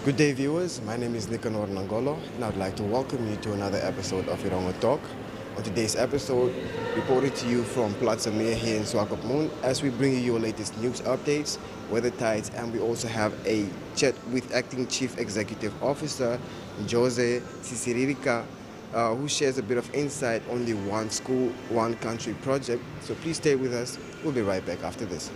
Good day, viewers. My name is Nicanor Nangolo, and I'd like to welcome you to another episode of Erongo Talk. On today's episode, reported to you from Platz Am Meer here in Swakopmund, as we bring you your latest news updates, weather tides, and we also have a chat with Acting Chief Executive Officer Ndjoze-Siririka, who shares a bit of insight on the One School, One Country project. So please stay with us. We'll be right back after this.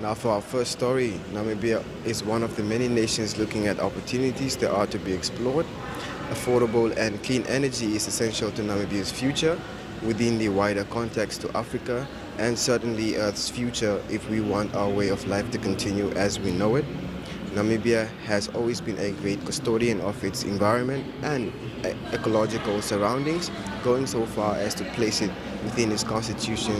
Now for our first story, Namibia is one of the many nations looking at opportunities that are to be explored. Affordable and clean energy is essential to Namibia's future within the wider context to Africa and certainly Earth's future if we want our way of life to continue as we know it. Namibia has always been a great custodian of its environment and ecological surroundings, going so far as to place it within its constitution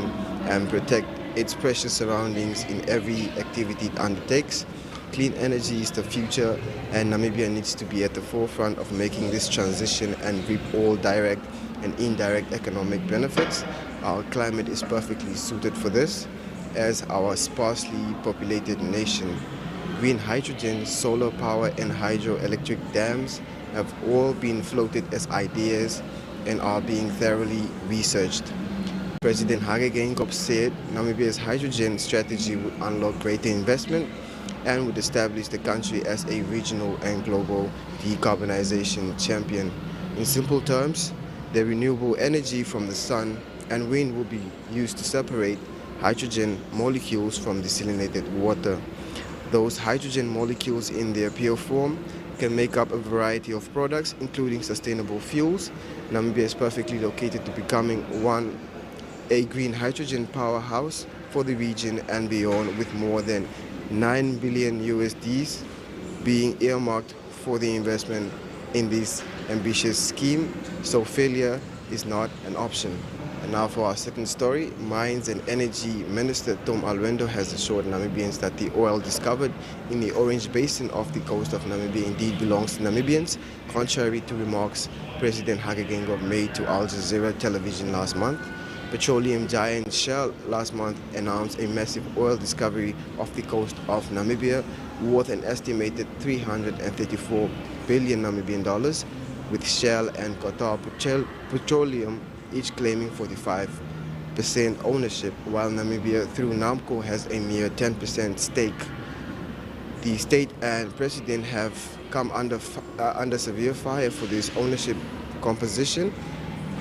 and protect its precious surroundings in every activity it undertakes. Clean energy is the future, and Namibia needs to be at the forefront of making this transition and reap all direct and indirect economic benefits. Our climate is perfectly suited for this as our sparsely populated nation. Green hydrogen, solar power and hydroelectric dams have all been floated as ideas and are being thoroughly researched. President Hage Geingob said Namibia's hydrogen strategy would unlock greater investment and would establish the country as a regional and global decarbonization champion. In simple terms, the renewable energy from the sun and wind will be used to separate hydrogen molecules from desalinated water. Those hydrogen molecules in their pure form can make up a variety of products, including sustainable fuels. Namibia is perfectly located to becoming a green hydrogen powerhouse for the region and beyond, with more than 9 billion USDs being earmarked for the investment in this ambitious scheme, so failure is not an option. And now for our second story, Mines and Energy Minister Tom Alwendo has assured Namibians that the oil discovered in the Orange Basin off the coast of Namibia indeed belongs to Namibians, contrary to remarks President Hage Geingob made to Al Jazeera television last month. Petroleum giant Shell last month announced a massive oil discovery off the coast of Namibia worth an estimated 334 billion Namibian dollars, with Shell and Qatar Petroleum each claiming 45% ownership, while Namibia through NAMCO has a mere 10% stake. The state and president have come under severe fire for this ownership composition,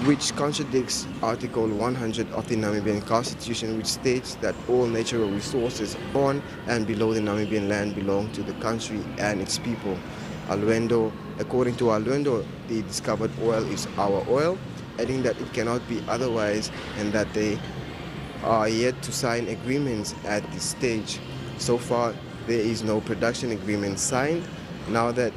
which contradicts Article 100 of the Namibian Constitution, which states that all natural resources on and below the Namibian land belong to the country and its people. According to Alwendo, the discovered oil is our oil, adding that it cannot be otherwise and that they are yet to sign agreements at this stage. So far, there is no production agreement signed. Now that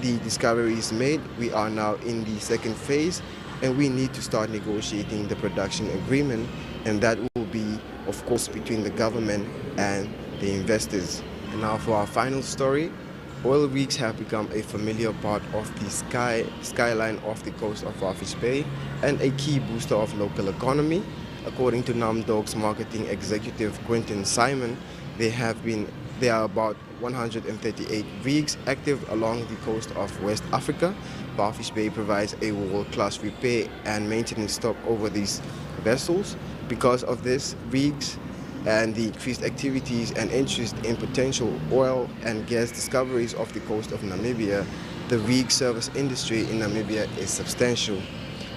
the discovery is made, we are now in the second phase, and we need to start negotiating the production agreement, and that will be, of course, between the government and the investors. And now for our final story, oil rigs have become a familiar part of the skyline off the coast of Walvis Bay and a key booster of local economy. According to NAMDOG's marketing executive Quentin Simon, there are about 138 rigs active along the coast of West Africa. Walvis Bay provides a world-class repair and maintenance stop over these vessels. Because of this, rigs and the increased activities and interest in potential oil and gas discoveries off the coast of Namibia, the rig service industry in Namibia is substantial.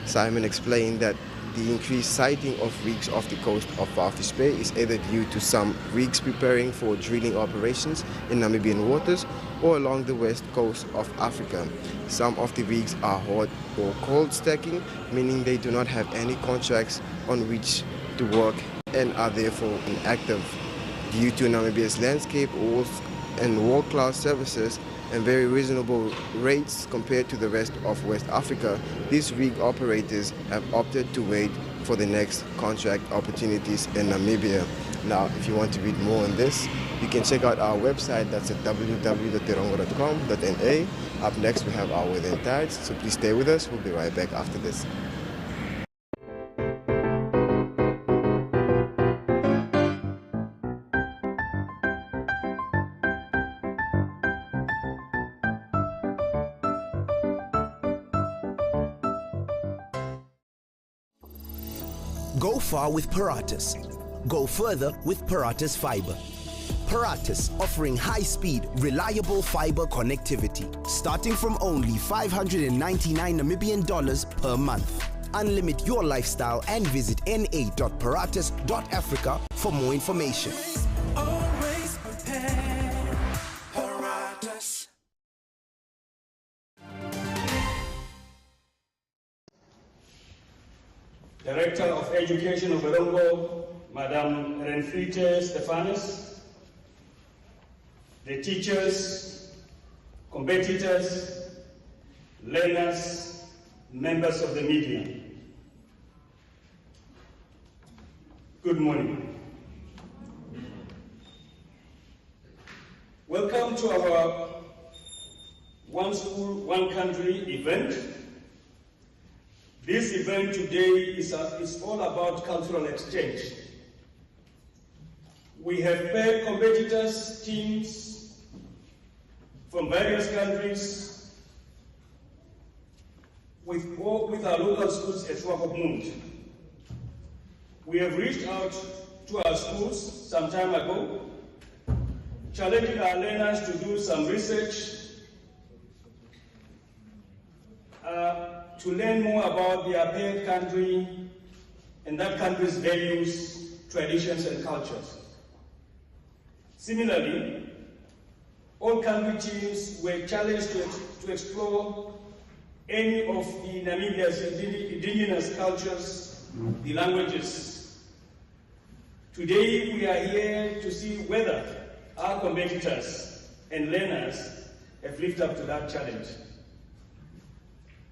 Simon explained that the increased sighting of rigs off the coast of Walvis Bay is either due to some rigs preparing for drilling operations in Namibian waters or along the west coast of Africa. Some of the rigs are hot or cold stacking, meaning they do not have any contracts on which to work and are therefore inactive. Due to Namibia's landscape and world-class services and very reasonable rates compared to the rest of West Africa, these rig operators have opted to wait for the next contract opportunities in Namibia. Now, if you want to read more on this, you can check out our website. That's at www.erongo.com.na. Up next, we have our Within Tides, so please stay with us. We'll be right back after this. Go far with Paratus. Go further with Paratus Fiber. Paratus offering high-speed, reliable fiber connectivity starting from only 599 Namibian dollars per month. Unlimit your lifestyle and visit na.paratus.africa for more information. Always prepared. Paratus. Director of Education of Erongo, Madam Renfrite Stefanis, the teachers, competitors, learners, members of the media. Good morning. Welcome to our One School, One Country event. This event today is all about cultural exchange. We have paired competitors, teams from various countries with our local schools at Swakopmund. We have reached out to our schools some time ago, challenging our learners to do some research to learn more about their parent country and that country's values, traditions, and cultures. Similarly, all country teams were challenged to explore any of the Namibia's indigenous cultures, the languages. Today, we are here to see whether our competitors and learners have lived up to that challenge.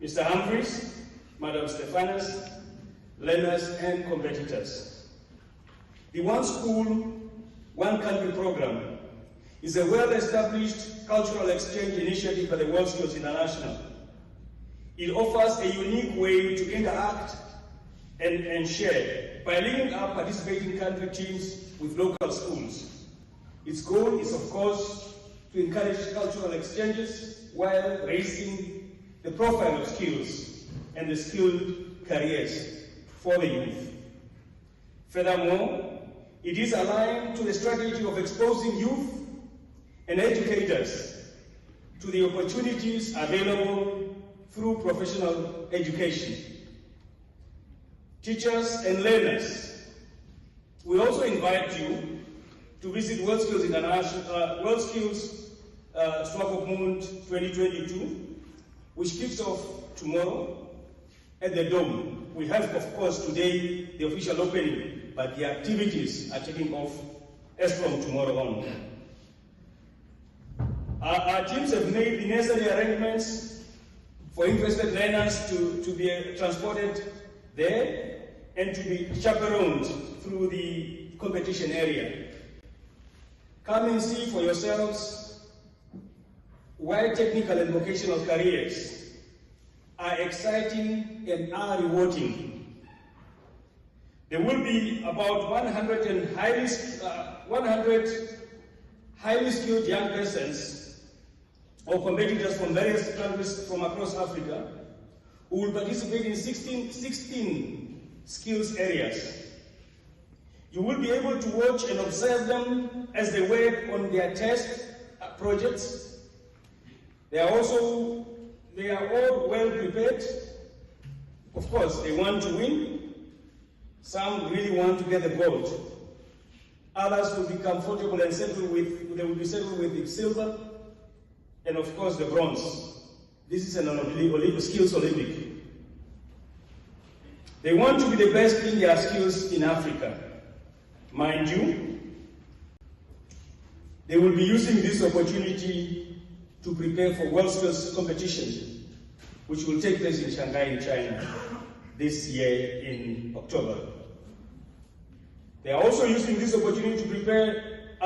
Mr. Humphreys, Madam Stefanis, learners and competitors. The One School, One Country program is a well-established cultural exchange initiative by the WorldSkills International. It offers a unique way to interact and share by linking up participating country teams with local schools. Its goal is, of course, to encourage cultural exchanges while raising the profile of skills and the skilled careers for the youth. Furthermore, it is aligned to the strategy of exposing youth and educators to the opportunities available through professional education. Teachers and learners, we also invite you to visit WorldSkills Swakopmund 2022, which kicks off tomorrow at the Dome. We have, of course, today the official opening, but the activities are taking off as from tomorrow on. Our teams have made the necessary arrangements for interested learners to be transported there and to be chaperoned through the competition area. Come and see for yourselves why technical and vocational careers are exciting and are rewarding. There will be about 100 highly skilled young persons or competitors from various countries from across Africa who will participate in 16 skills areas. You will be able to watch and observe them as they work on their test projects. They are all well prepared. Of course, they want to win, Some really want to get the gold. Others will be comfortable and they will be settled with the silver and of course the bronze. This is an skills Olympic. They want to be the best in their skills in Africa. Mind you, they will be using this opportunity to prepare for WorldSkills competition, which will take place in Shanghai in China this year in October. They are also using this opportunity to prepare,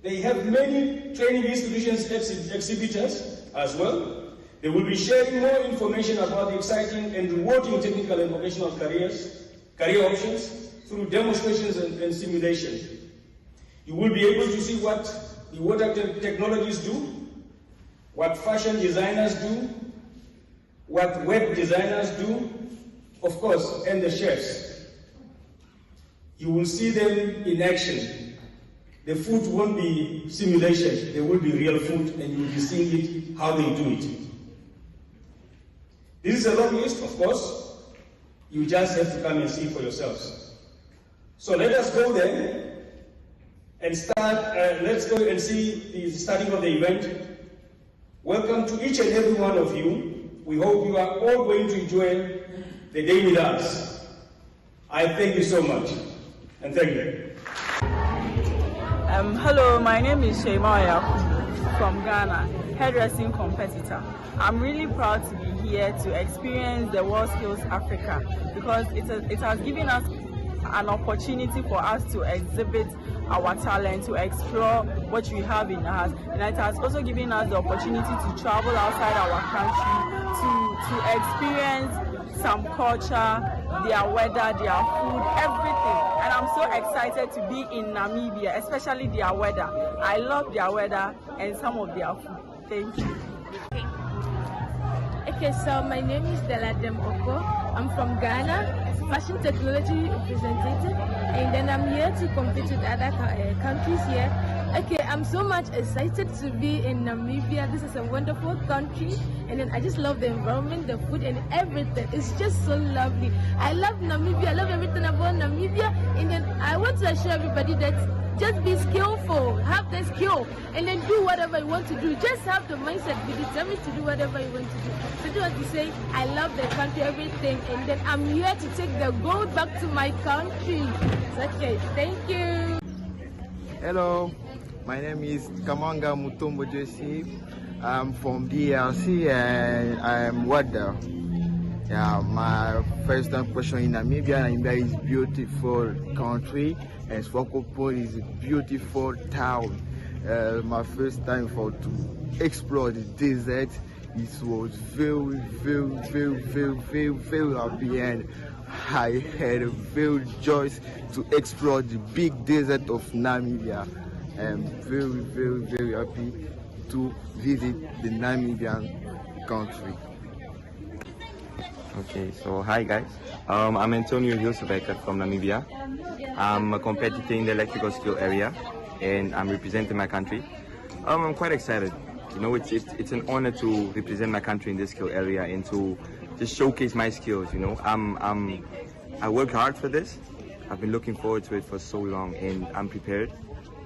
they have many training institutions, exhibitors as well. They will be sharing more information about the exciting and rewarding technical and vocational career options through demonstrations and simulations. You will be able to see what the water technologies do, what fashion designers do, what web designers do, of course, and the chefs. You will see them in action. The food won't be simulation, there will be real food, and you will be seeing it, how they do it. This is a long list, of course. You just have to come and see for yourselves. So let us go there and start. Let's go and see the starting of the event. Welcome to each and every one of you. We hope you are all going to enjoy the day with us. I thank you so much, and thank you. Hello, my name is Sheimaya from Ghana, hairdressing competitor. I'm really proud to be here to experience the WorldSkills Africa because it has given us an opportunity for us to exhibit our talent, to explore what we have in us, and it has also given us the opportunity to travel outside our country to experience some culture, their weather, their food, everything. And I'm so excited to be in Namibia, especially their weather. I love their weather and some of their food. Thank you. Okay, so my name is Deladem Oko. I'm from Ghana, fashion technology representative, and then I'm here to compete with other countries here. Okay, I'm so much excited to be in Namibia. This is a wonderful country, and then I just love the environment, the food, and everything. It's just so lovely. I love Namibia. I love everything about Namibia, and then I want to assure everybody that just be skillful, have the skill, and then do whatever you want to do. Just have the mindset, be determined to do whatever you want to do. So I just want to say, I love the country, everything, and then I'm here to take the gold back to my country. It's okay, thank you. Hello, my name is Kamanga Mutombo Jesse. I'm from DRC and I'm Wada. Yeah, my first impression in Namibia. Namibia is a beautiful country and Swakopmund is a beautiful town. My first time to explore the desert, it was very happy, and I had a very joy to explore the big desert of Namibia. I'm very happy to visit the Namibian country. Okay, so hi guys, I'm Antonio Ndjoze-Siririka from Namibia. I'm a competitor in the electrical skill area and I'm representing my country. I'm quite excited. You know, it's an honor to represent my country in this skill area and to just showcase my skills. You know, I work hard for this. I've been looking forward to it for so long, and I'm prepared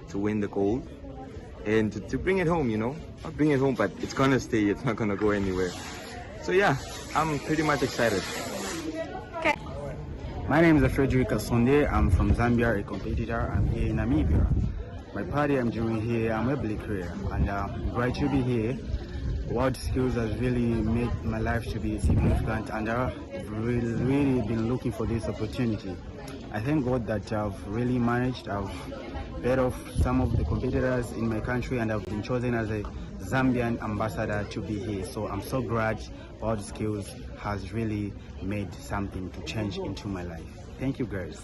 to win the gold and to bring it home. You know, not bring it home, but it's gonna stay. It's not gonna go anywhere. So yeah, I'm pretty much excited. Okay. My name is Frederick Asonde. I'm from Zambia, a competitor. I'm here in Namibia. My party I'm doing here, I'm a black career, and I'm glad to be here. WorldSkills has really made my life to be significant, and I've really been looking for this opportunity. I thank God that I've really managed. I've beat off some of the competitors in my country, and I've been chosen as a Zambian ambassador to be here. So I'm so glad WorldSkills has really made something to change into my life. Thank you guys.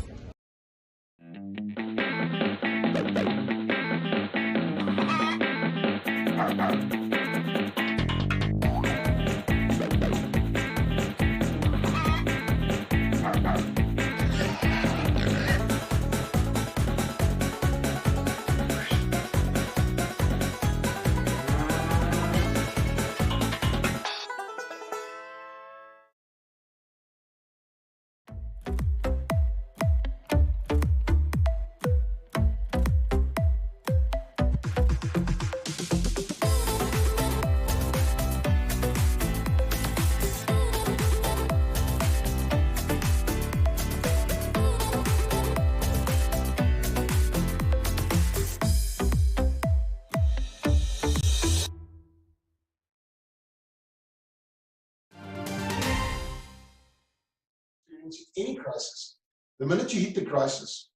experiencing any crisis, the minute you hit the crisis,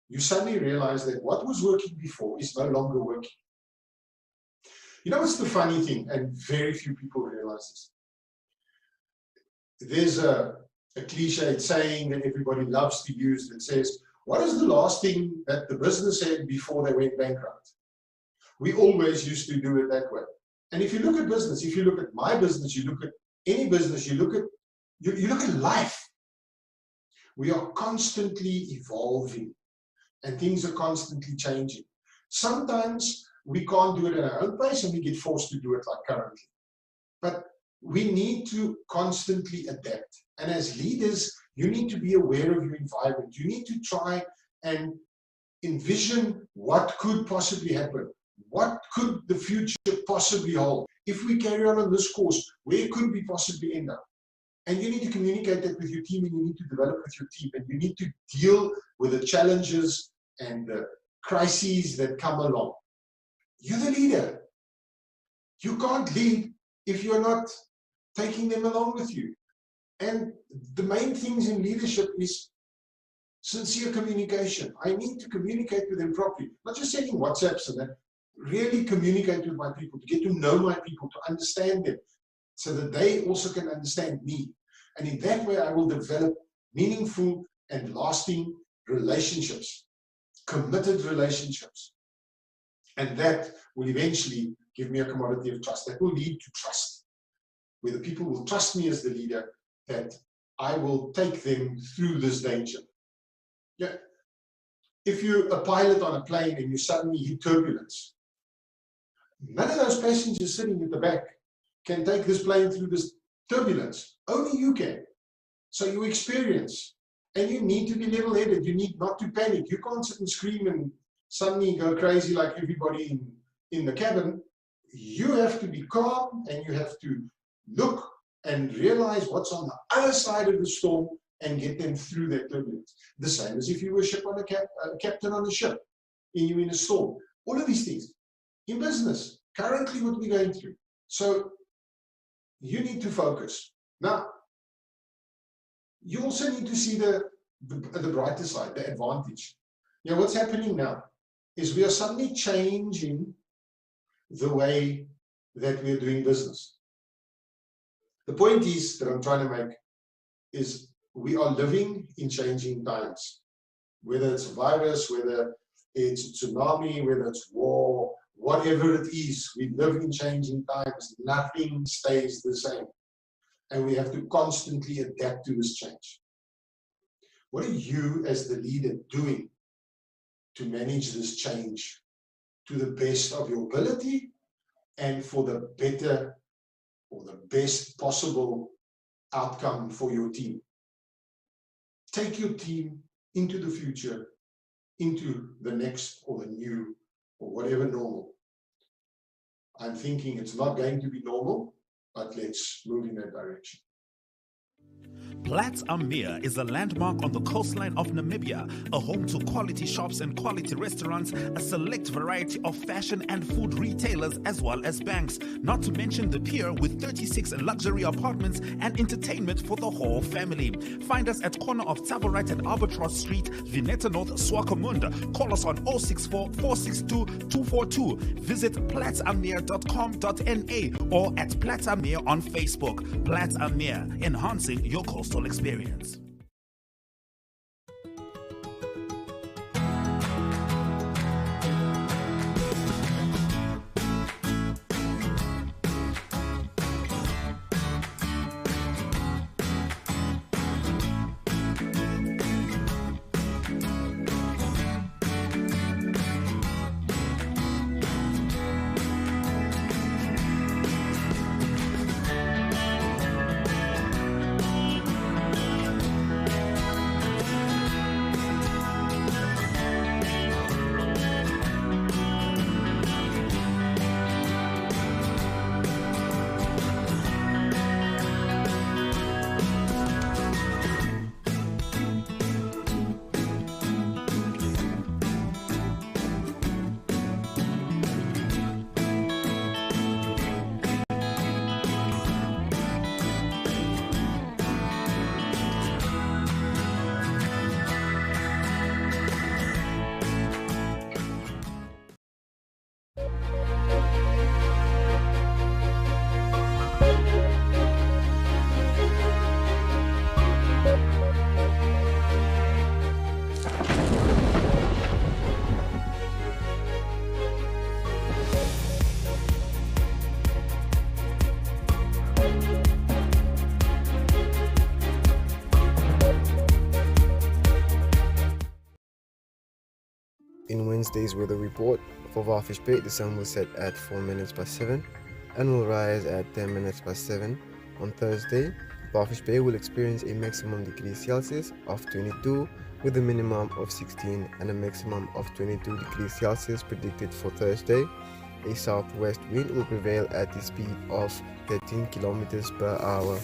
you suddenly realize that what was working before is no longer working. You know what's the funny thing, and very few people realize this? There's a cliched saying that everybody loves to use that says, what is the last thing that the business said before they went bankrupt? We always used to do it that way. And if you look at business, if you look at my business, you look at any business, you look at life. We are constantly evolving and things are constantly changing. Sometimes we can't do it at our own pace and we get forced to do it like currently. But we need to constantly adapt. And as leaders, you need to be aware of your environment. You need to try and envision what could possibly happen. What could the future possibly hold? If we carry on this course, where could we possibly end up? And you need to communicate that with your team, and you need to develop with your team, and you need to deal with the challenges and the crises that come along. You're the leader. You can't lead if you're not taking them along with you. And the main things in leadership is sincere communication. I need to communicate with them properly, not just sending WhatsApps and that. Really communicate with my people, to get to know my people, to understand them, so that they also can understand me. And in that way, I will develop meaningful and lasting relationships, committed relationships. And that will eventually give me a commodity of trust. That will lead to trust, where the people will trust me as the leader, that I will take them through this danger. Yeah. If you're a pilot on a plane and you suddenly hit turbulence, none of those passengers sitting at the back can take this plane through this turbulence. Only you can. So you experience, and you need to be level-headed. You need not to panic. You can't sit and scream and suddenly go crazy like everybody in the cabin. You have to be calm, and you have to look and realize what's on the other side of the storm and get them through that turbulence. The same as if you were a captain on a ship and you're in a storm. All of these things. In business, currently what we're going through. So you need to focus. Now, you also need to see the brighter side, the advantage. Yeah, what's happening now is we are suddenly changing the way that we're doing business. The point is that I'm trying to make is we are living in changing times. Whether it's a virus, whether it's a tsunami, whether it's war, whatever it is, we live in changing times. Nothing stays the same. And we have to constantly adapt to this change. What are you as the leader doing to manage this change to the best of your ability and for the better or the best possible outcome for your team? Take your team into the future, into the next or the new or whatever normal. I'm thinking it's not going to be normal, but let's move in that direction. Platz Am Meer is a landmark on the coastline of Namibia, a home to quality shops and quality restaurants, a select variety of fashion and food retailers, as well as banks, not to mention the pier with 36 luxury apartments and entertainment for the whole family. Find us at corner of Tabarite and Albatross Street, Vineta North, Swakopmund. Call us on 064 462 242. Visit platzammeer.com.na or at Platz Am Meer on Facebook. Platz Am Meer, enhancing your coastal experience. Wednesday's weather report. For Walvis Bay, the sun will set at 4 minutes past 7 and will rise at 10 minutes past 7. On Thursday, Walvis Bay will experience a maximum degrees Celsius of 22 with a minimum of 16 and a maximum of 22 degrees Celsius predicted for Thursday. A southwest wind will prevail at the speed of 13 kilometers per hour.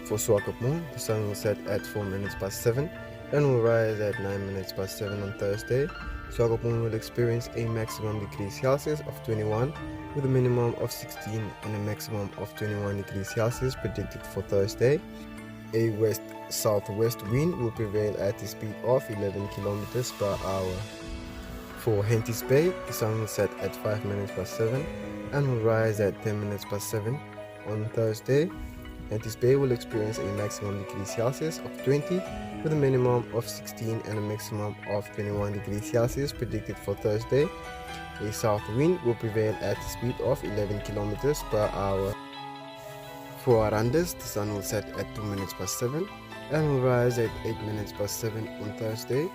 For Swakopmund, the sun will set at 4 minutes past 7 and will rise at 9 minutes past 7 on Thursday. Swakopmund will experience a maximum degrees Celsius of 21 with a minimum of 16 and a maximum of 21 degrees Celsius predicted for Thursday. A west-southwest wind will prevail at the speed of 11 kilometers per hour. For Henties Bay, the sun will set at 5 minutes past 7 and will rise at 10 minutes past 7 on Thursday. Henties Bay will experience a maximum degrees Celsius of 20 with a minimum of 16 and a maximum of 21 degrees Celsius predicted for Thursday. A south wind will prevail at the speed of 11 kilometers per hour. For Arandis, the sun will set at 2 minutes past 7 and will rise at 8 minutes past 7 on Thursday.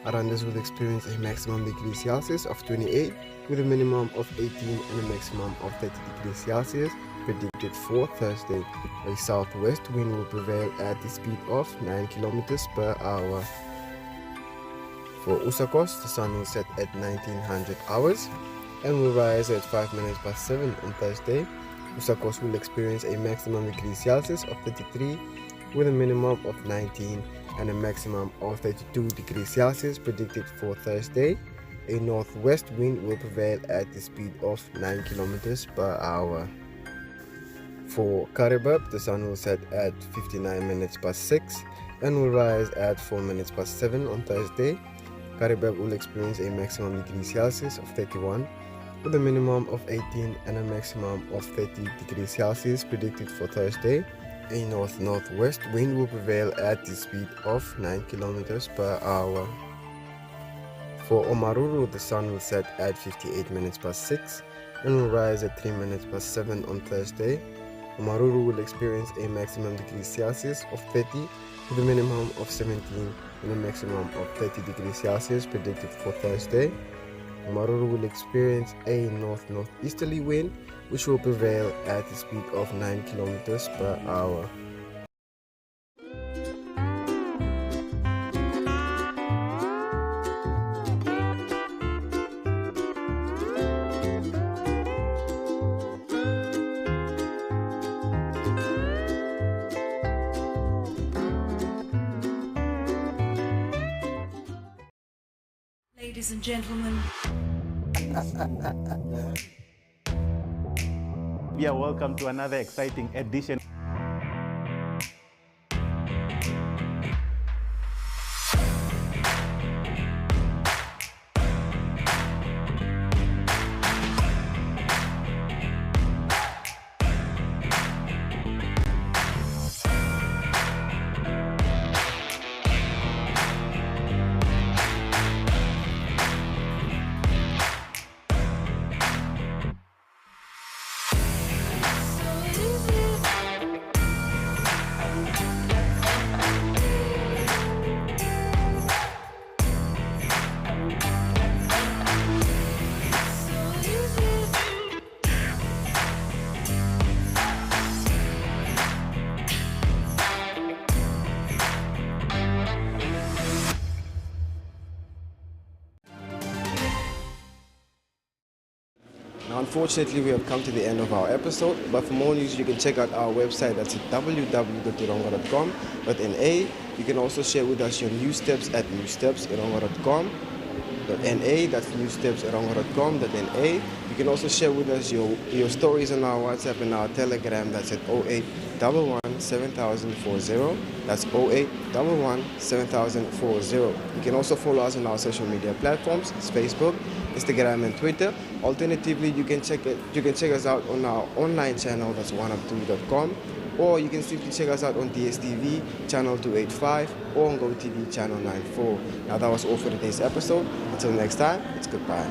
Arandis will experience a maximum degrees Celsius of 28 with a minimum of 18 and a maximum of 30 degrees Celsius predicted for Thursday. A southwest wind will prevail at the speed of 9 kilometers per hour. For Usakos, the sun will set at 1900 hours and will rise at 5 minutes past 7 on Thursday. Usakos will experience a maximum degrees Celsius of 33 with a minimum of 19 and a maximum of 32 degrees Celsius predicted for Thursday. A northwest wind will prevail at the speed of 9 kilometers per hour. For Karibab, the sun will set at 59 minutes past 6 and will rise at 4 minutes past 7 on Thursday. Karibab will experience a maximum degrees Celsius of 31 with a minimum of 18 and a maximum of 30 degrees Celsius predicted for Thursday. A north-northwest wind will prevail at the speed of 9 kilometers per hour. For Omaruru, the sun will set at 58 minutes past 6 and will rise at 3 minutes past 7 on Thursday. Omaruru will experience a maximum degrees Celsius of 30 with a minimum of 17 and a maximum of 30 degrees Celsius predicted for Thursday. Omaruru will experience a north-northeasterly wind which will prevail at the speed of 9 kilometers per hour. Ladies and gentlemen. Yeah, welcome to another exciting edition. Now, unfortunately, we have come to the end of our episode, but for more news, you can check out our website. That's at www.erongo.com.na. You can also share with us your news steps at newssteps@erongo.com.na. That's newssteps@erongo.com.na. You can also share with us your stories on our WhatsApp and our Telegram. That's at 0811 7040. That's 0811 7040. You can also follow us on our social media platforms. It's Facebook, Instagram, and Twitter. Alternatively, you can check us out on our online channel. That's oneup2.com, or you can simply check us out on DStv channel 285 or on GOtv channel 94. Now, that was all for today's episode. Until next time, it's goodbye.